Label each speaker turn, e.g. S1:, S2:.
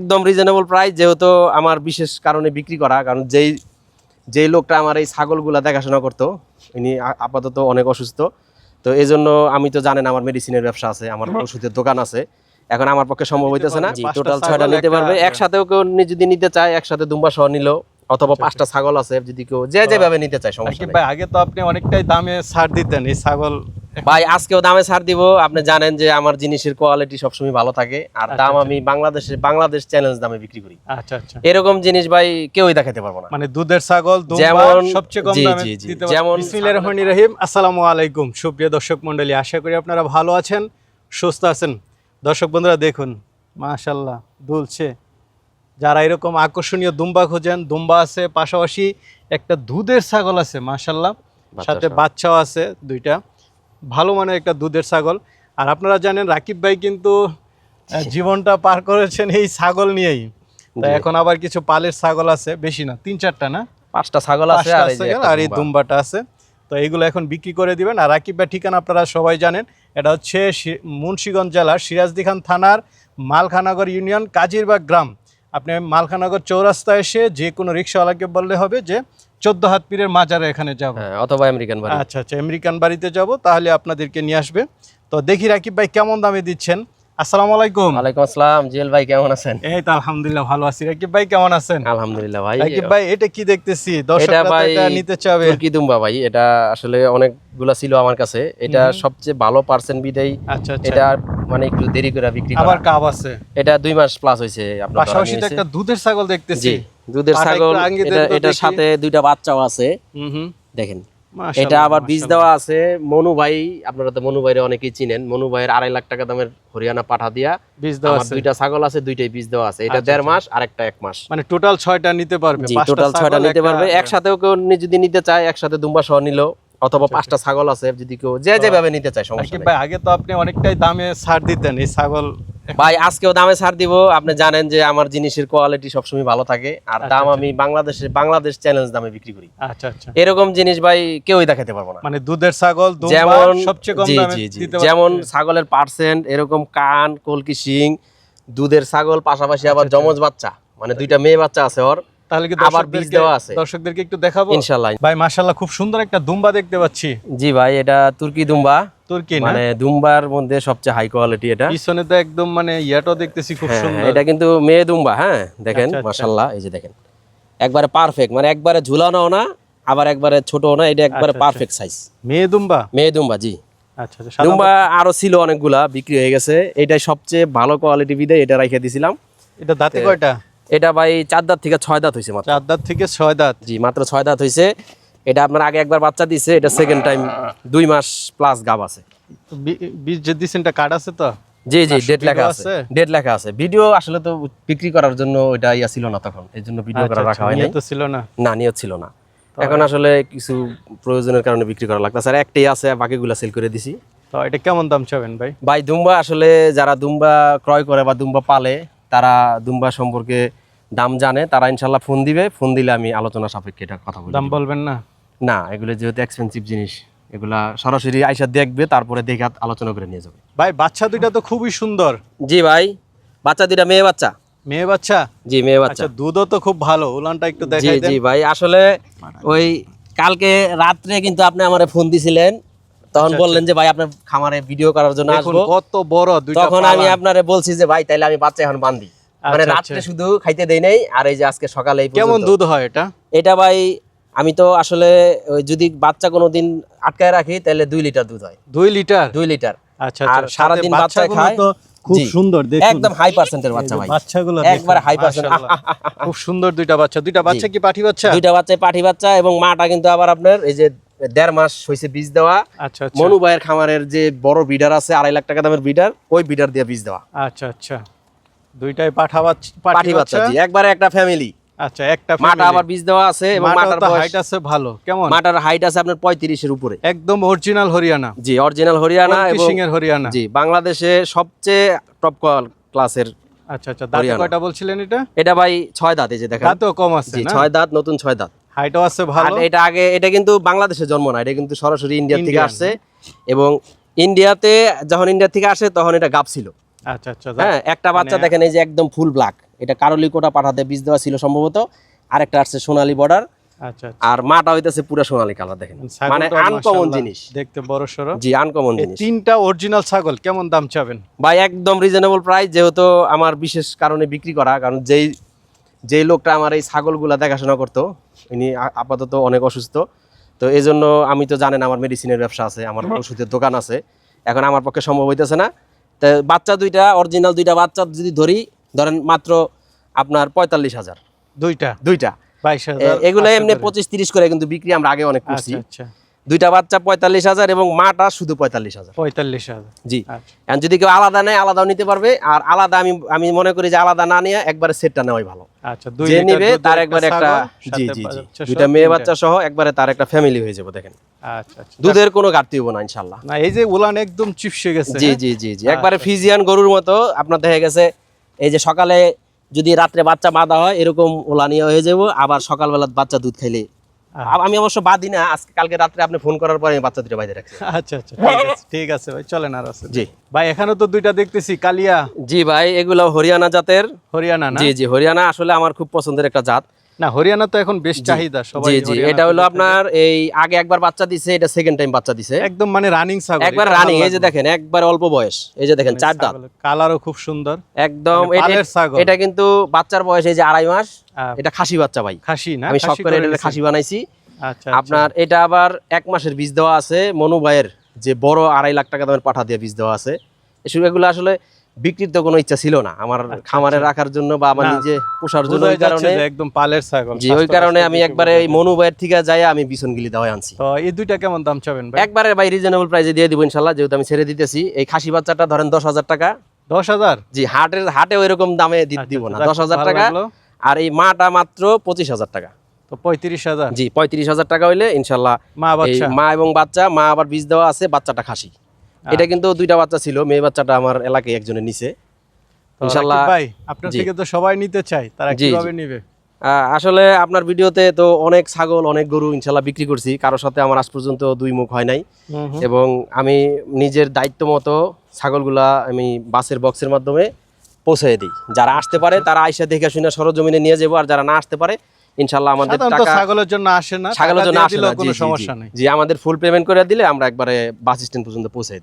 S1: একদম reasonable price, যেহেতু আমার বিশেষ কারণে বিক্রি করা, কারণ যেই লোকটা আমার এই ছাগলগুলা দেখাশোনা করতো ইনি আপাতত অনেক অসুস্থ। তো এই জন্য আমি তো জানেন আমার মেডিসিনের ব্যবসা আছে, আমার ওষুধের দোকান আছে। এখন আমার পক্ষে সম্ভব হইতেছে না। টোটাল 6টা নিতে পারবে একসাথেও, কেউ যদি নিতে চায় একসাথে দুম্বা সহ নিল, অথবা 5টা ছাগল আছে, যদি কেউ যেভাবে নিতে চায় সমস্যা নেই।
S2: ভাই আগে তো আপনি অনেকটাই দামে ছাড় দিতেন এই ছাগল।
S1: ভাই আজকেও দামে ছাড় দিব। আপনি জানেন যে আমার জিনিসের কোয়ালিটি সবসময় ভালো থাকে, আর দাম আমি বাংলাদেশ চ্যালেঞ্জ দামে বিক্রি করি।
S2: আচ্ছা আচ্ছা,
S1: এরকম জিনিস ভাই কেউই দেখাতে পারবো না।
S2: মানে দুধের ছাগল
S1: যেমন
S2: সবচেয়ে কম দামে দিতে পারবেন।
S1: যেমন
S2: বিসমিল্লাহির রহমানির রহিম। আসসালামু আলাইকুম সুপ্রিয় দর্শক মণ্ডলী, আশা করি আপনারা ভালো আছেন, সুস্থ আছেন। দর্শক বন্ধুরা দেখুন, মাশাআল্লাহ দুলছে। যারা এরকম আকর্ষণীয় দুম্বা খোঁজেন, দুম্বা আছে, পাশাপাশি একটা দুধের ছাগল আছে মাশাআল্লাহ, সাথে বাচ্চাও আছে দুইটা, ভালো মানের একটা দুধের ছাগল। আর আপনারা জানেন রাকিব ভাই কিন্তু জীবনটা পার করেছেন এই ছাগল নিয়েই। তো এখন আবার কিছু পালের ছাগল আছে, বেশি না, 3-4টা না,
S1: 5টা ছাগল আছে
S2: আর এই দুম্বাটা আছে। তো এইগুলো এখন বিক্রি করে দিবেন। আর রাকিব ভাই ঠিকানা আপনারা সবাই জানেন, এটা হচ্ছে মুন্সিগঞ্জ জেলার সিরাজদিখান থানার মালখানগর ইউনিয়ন কাজিরবাগ গ্রাম। আপনি মালখানগর চৌরাস্তা এসে যে কোনো রিক্সাওয়ালাকে বললে হবে যে 14 হাত পীরের মাজারে এখানে যাব,
S1: অথবা আমেরিকান বাড়ি।
S2: আচ্ছা আচ্ছা, আমেরিকান বাড়িতে যাব, তাহলে আপনাদেরকে নিয়ে আসবে। তো দেখি রাকিব ভাই কেমন দামে দিচ্ছেন। আসসালামু আলাইকুম।
S1: ওয়ালাইকুম আসসালাম। জিএল ভাই কেমন আছেন?
S2: এই তো আলহামদুলিল্লাহ ভালো আছি। রাকিব ভাই কেমন আছেন?
S1: আলহামদুলিল্লাহ ভাই।
S2: রাকিব ভাই এটা কি দেখতেছি, দর্শকরা এটা নিতে চাবে?
S1: তুর্কি দুম্বা ভাই, এটা আসলে অনেকগুলা ছিল আমার কাছে, এটা সবচেয়ে ভালো পার্সেন্ট বিদায়।
S2: আচ্ছা আচ্ছা,
S1: এটা মানে একটু দেরি করে বিক্রি করা।
S2: আবার কাব আছে,
S1: এটা 2 মাস প্লাস হইছে। আপনার
S2: পাশাপাশি একটা দুধের ছাগল দেখতেছি।
S1: জি, দুধের ছাগল। এটার সাথে 2টা বাচ্চাও আছে। দেখেন, এটা আবার বীজ দেওয়া আছে। মনু ভাই, আপনারা তো মনু ভাইরে অনেকেই চিনেন। মনু ভাইয়ের 2.5 লাখ টাকা দামের হরিয়ানা পাঠা দিয়া
S2: বীজ দেওয়া আছে।
S1: 2টা ছাগল আছে, 2টাই বীজ দেওয়া আছে। এটা 1.5 মাস আর একটা 1 মাস,
S2: মানে টোটাল 6টা নিতে পারবে।
S1: জি, টোটাল 6টা নিতে পারবে একসাথেও। কেউ যদি নিতে চায় একসাথে দুম্বা সহ নিল, অথবা 5টা ছাগল আছে, যদি কেউ যেভাবে নিতে চায় সমস্যা নেই।
S2: ভাই আগে তো আপনি অনেকটাই দামে ছাড় দিতেন এই ছাগল।
S1: ভাই আজকেও দামে ছাড় দিব। আপনি জানেন যে আমার জিনিসের কোয়ালিটি সবসময় ভালো থাকে, আর দাম আমি বাংলাদেশ চ্যালেঞ্জ দামে বিক্রি করি।
S2: আচ্ছা আচ্ছা,
S1: এরকম জিনিস ভাই কেউই দেখাতে পারবো না।
S2: মানে দুধের ছাগল
S1: যেমন
S2: সবচেয়ে কম দামে দিতে পারবেন।
S1: যেমন ছাগলের পার্সেন্ট, এরকম কান, কলকি শিং, দুধের ছাগল, পাশাপাশি আবার যমজ বাচ্চা, মানে 2টা মেয়ে বাচ্চা আছে ওর।
S2: তাহলে কি
S1: আবার বীজ দেওয়া আছে।
S2: দর্শকদেরকে একটু দেখাবো
S1: ইনশাআল্লাহ।
S2: ভাই মাশাআল্লাহ খুব সুন্দর একটা দুম্বা দেখতে পাচ্ছি।
S1: জি ভাই, এটা তুর্কি দুম্বা।
S2: তুর্কি না,
S1: মানে দুম্বার মধ্যে সবচেয়ে হাই কোয়ালিটি এটা।
S2: পিছনে তো একদম মানে ইয়াটাও দেখতেছি খুব সুন্দর।
S1: এটা কিন্তু মেয়ে দুম্বা। হ্যাঁ দেখেন, মাশাআল্লাহ, এই যে দেখেন, একবারে পারফেক্ট, মানে একবারে ঝুলানোও না, আবার একবারে ছোটও না, এটা একবারে পারফেক্ট সাইজ।
S2: মেয়ে দুম্বা
S1: জি।
S2: আচ্ছা আচ্ছা,
S1: দুম্বা আরো ছিল অনেকগুলা, বিক্রি হয়ে গেছে। এটাই সবচেয়ে ভালো কোয়ালিটি বিদে এটা রাইখে দিছিলাম।
S2: এটা দাঁতে কয়টা?
S1: এটা ভাই 4 দাঁত থেকে 6 দাঁত হইছে মাত্র।
S2: 4 দাঁত থেকে 6 দাঁত,
S1: জি, মাত্র 6 দাঁত হইছে। এটা আপনার আগে একবার বাচ্চা দিছে, এটা সেকেন্ড টাইম। 2 মাস প্লাস গাব আছে।
S2: বীজ যে দিছেন এটা কার্ড আছে তো?
S1: জি জি, ডেট লেখা আছে, ডেট লেখা আছে। ভিডিও আসলে তো বিক্রি করার জন্য ওইটা ইয়া ছিল না তখন, এই জন্য ভিডিও করা রাখা হয়নি।
S2: তো ছিল না,
S1: না, নিয়ত ছিল না। এখন আসলে কিছু প্রয়োজনের কারণে বিক্রি করা লাগতেছে। আর একটাই আছে, বাকিগুলা সেল করে দিছি।
S2: তো এটা কেমন দাম চাবেন ভাই?
S1: ভাই দুম্বা আসলে যারা দুম্বা ক্রয় করে বা দুম্বা পালে, তারা দুম্বা সম্পর্কে দাম জানে, তারা ইনশাল্লাহ ফোন দিবে। ফোন দিলে আমি আলোচনা সাপেক্ষে এটা কথা বলবো।
S2: দাম বলবেন না?
S1: না, এগুলো যেহেতু এক্সপেন্সিভ জিনিস, এগুলা সরাসরি আইসা দেখবে, তারপরে দেখে আলোচনা করে নিয়ে যাবে।
S2: ভাই বাচ্চা দুইটা তো খুবই সুন্দর।
S1: জি ভাই, বাচ্চা 2টা মেয়ে বাচ্চা।
S2: মেয়ে বাচ্চা?
S1: জি, মেয়ে বাচ্চা।
S2: দুধও তো খুব ভালো, উলানটা একটু দেখাই দেন।
S1: জি ভাই, আসলে ওই কালকে রাত্রে কিন্তু আপনি আমারে ফোন দিছিলেন, তখন বললেন যে ভাই আপনার খামারে ভিডিও করার জন্য আসবো।
S2: কত বড় দুইটা।
S1: তখন আমি আপনারে বলছি যে ভাই তাইলে আমি বাচ্চা এখন বান্ধি। মানে রাত্রে শুধু খাইতে দেই নাই, আর এই যে আজকে সকালে।
S2: কেমন দুধ হয় এটা?
S1: এটা ভাই আমি তো আসলে যদি বাচ্চা কোনোদিন আটকায় রাখি তাহলে 2 লিটার দুধ হয়।
S2: 2 লিটার?
S1: 2 লিটার।
S2: আচ্ছা,
S1: আর সারাদিন বাচ্চা খায়
S2: তো খুব সুন্দর দেখুন,
S1: একদম হাই পার্সেন্টের বাচ্চা ভাই।
S2: বাচ্চাগুলো
S1: একবারে হাই পার্সেন্ট,
S2: খুব সুন্দর দুইটা বাচ্চা। দুইটা বাচ্চা কি পাঠি বাচ্চা?
S1: 2টা বাচ্চা পাঠি বাচ্চা, এবং মাটা কিন্তু আবার আপনার এই যে 1.5 মাস হইছে বীজ দেওয়া।
S2: আচ্ছা আচ্ছা,
S1: মনু ভাইয়ের খামারের যে বড় বিডার আছে 2.5 লাখ টাকা দামের বিডার, ওই বিডার দিয়ে বীজ দেওয়া।
S2: আচ্ছা আচ্ছা, দুইটাই পাঠি
S1: বাচ্চা। জি, একবারে একটা ফ্যামিলি।
S2: আচ্ছা, একটা
S1: মাটা আবার বীজ দেওয়া আছে, এবং মাটার
S2: হাইট আছে ভালো। কেমন?
S1: মাটার হাইট আছে আপনার 35 এর উপরে।
S2: একদম অরিজিনাল হরিয়ানা?
S1: জি, অরিজিনাল হরিয়ানা, এবং
S2: সিং এর হরিয়ানা।
S1: জি, বাংলাদেশে সবচেয়ে টপ ক্লাসের।
S2: আচ্ছা আচ্ছা, দাঁত কয়টা বলছিলেন এটা?
S1: এটা ভাই 6 দাঁত, এই যে দেখেন।
S2: দাঁতও কম আছে
S1: জি,
S2: না?
S1: 6 দাঁত, নতুন 6 দাঁত।
S2: হাইটও আছে ভালো।
S1: এটা আগে, এটা কিন্তু বাংলাদেশে জন্ম না, এটা কিন্তু সরাসরি ইন্ডিয়া থেকে আসছে। এবং ইন্ডিয়াতে যখন ইন্ডিয়া থেকে আসে তখন এটা গাব ছিল।
S2: আচ্ছা আচ্ছা,
S1: হ্যাঁ, একটা বাচ্চা দেখেন এই যে একদম ফুল ব্ল্যাক। এটা কারলি কোটা পাঠাতে বীজ দেওয়া ছিল সম্ভবত, আরেকটা আসছে সোনালী বর্ডার,
S2: আচ্ছা
S1: আর মাটা হইতেছে পুরো সোনালী কালার। দেখেন মানে
S2: ছাগলটা
S1: আনকমন
S2: মাশাআল্লাহ
S1: জিনিস,
S2: দেখতে বড় সরো।
S1: জি আনকমন
S2: এই
S1: জিনিস।
S2: তিনটা অরিজিনাল ছাগল কেমন দাম চাবেন
S1: ভাই একদম রিজনেবল প্রাইস, যেহেতু আমার বিশেষ কারণে বিক্রি করা, কারণ যেই লোকটা আমার এই ছাগলগুলা দেখাশোনা করতো ইনি আপাতত অনেক অসুস্থ। তো এই জন্য আমি তো জানেন আমার মেডিসিনের ব্যবসা আছে, আমার ওষুধের দোকান আছে, এখন আমার পক্ষে সম্ভব হইতেছে না। তো বাচ্চা দুইটা অরিজিনাল দুইটা বাচ্চা যদি ধরেন মাত্র আপনার 45,000
S2: দুইটা
S1: দুইটা।
S2: 22,000
S1: এগুলো এমনি 25-30 করে কিন্তু বিক্রি আমরা আগে অনেক করছি।
S2: আচ্ছা আচ্ছা
S1: দুইটা বাচ্চা 45,000 এবং মাটা শুধু 45,000।
S2: 45,000
S1: জি,
S2: আচ্ছা
S1: এখন যদি কেউ আলাদা নেয় আলাদাও নিতে পারবে, আর আলাদা আমি মনে করি যে আলাদা না নিয়ে একবারে সেটটা নেওয়াই ভালো।
S2: আচ্ছা
S1: যে নিবে তার একবারে একটা, জি জি জি, দুইটা মেয়ে বাচ্চা সহ একবারে তার একটা ফ্যামিলি হয়ে যাবে। দেখেন
S2: আচ্ছা আচ্ছা
S1: দুধের কোনো ঘাটতি হবো না ইনশাল্লাহ।
S2: না এই যে উলান একদম চিপসে গেছে।
S1: জি জি জি জি, একবারে ফিজিয়ান গরুর মতো আপনার দেখা গেছে। এই যে সকালে যদি রাত্রে বাচ্চা বাঁধা হয় এরকম ওলানিয়া হয়ে যাবো, আবার সকালবেলা বাচ্চা দুধ খাইলে আমি অবশ্য বাঁধি না, আজকে কালকে রাত্রে আপনি ফোন করার পরে আমি বাচ্চা দুটো বাইরে রাখছি।
S2: আচ্ছা আচ্ছা ঠিক আছে ভাই, চলেন আর আছে।
S1: জি
S2: ভাই এখানে তো দুইটা দেখতেছি কালিয়া
S1: জি ভাই, এগুলো হরিয়ানা জাতের।
S2: হরিয়ানা না?
S1: জি জি, হরিয়ানা আসলে আমার খুব পছন্দের একটা জাত।
S2: না হরিয়ানা তো এখন বেশ চাহিদা সবাই।
S1: জি জি, এটা হলো আপনার এই আগে একবার বাচ্চা দিছে, এটা সেকেন্ড টাইম বাচ্চা দিছে,
S2: একদম মানে রানিং ছাগল,
S1: একবার রানিং। এই যে দেখেন একবার অল্প বয়স, এই যে দেখেন 4 দাঁত,
S2: কালারও খুব সুন্দর
S1: একদম।
S2: মানে পালের ছাগল।
S1: এটা কিন্তু বাচ্চার বয়স এই যে 2.5 মাস। এটা খাসি বাচ্চা ভাই,
S2: খাসি না?
S1: আমি শখ
S2: খাসি
S1: করে এটা
S2: নিছেন?
S1: খাসি বানাইছি।
S2: আচ্ছা
S1: আপনার এটা আবার 1 মাসের বীজ দেওয়া আছে, মনু ভাইয়ের যে বড় 2.5 লাখ টাকা দামের পাঠা দিয়ে বীজ দেওয়া আছে। এগুলো আসলে বিক্রির তো কোনো ইচ্ছা ছিল না আমার, খামারে রাখার জন্য বা আমার
S2: না,
S1: নিজে পোষার জন্য।
S2: বোঝাই
S1: ওই কারণে
S2: যাচ্ছে যে একদম পালের ছাগল।
S1: জি, ওই কারণে আমি একবারে এই মনু ভাইয়ের থেকে যাই আমি বিছনগিলি দাওয়ায় আনছি।
S2: তো এই দুইটা কেমন দাম চাবেন ভাই?
S1: একবারে ভাই রিজনেবল প্রাইসে দিয়ে দিব ইনশাল্লাহ, যেহেতু আমি ছেড়ে দিতেছি। এই খাসি বাচ্চাটা ধরেন 10,000 টাকা।
S2: 10,000?
S1: জি, হাটে ওইরকম দামে দিব না, 10,000 টাকা। আর এই মাটা মাত্র 25,000 টাকা।
S2: তো 35,000?
S1: জি, 35,000 টাকা হইলে ইনশাল্লাহ
S2: মা বাচ্চা?
S1: মা এবং বাচ্চা, মা আবার বীজ দেওয়া আছে, বাচ্চাটা খাসি। এটা কিন্তু দুইটা বাচ্চা ছিল, মেয়ে বাচ্চাটা আমার এলাকায় একজনের নিচে ইনশাল্লাহ।
S2: ভাই আপনার থেকে তো সবাই নিতে চায়, তারা কিভাবে নেবে?
S1: আসলে আপনার ভিডিওতে তো অনেক ছাগল অনেক গরু ইনশাল্লাহ বিক্রি করছি, কারোর সাথে আমার আজ পর্যন্ত দুই মুখ হয় নাই। এবং আমি নিজের দায়িত্ব মতো ছাগলগুলা আমি বাসের বক্সের মাধ্যমে পৌঁছে দিই। যারা আসতে পারে তারা আইসা দেখে শুনে সরজমিনে নিয়ে যাবো, আর যারা না আসতে পারে ইনশাল্লাহ আমাদের টাকা
S2: ছাগলের জন্য আসে না,
S1: ছাগলের জন্য আসে না,
S2: কোনো সমস্যা নেই।
S1: জি, আমাদের ফুল পেমেন্ট করে দিলে আমরা একবারে বাস স্ট্যান্ড পর্যন্ত পৌঁছে দিই।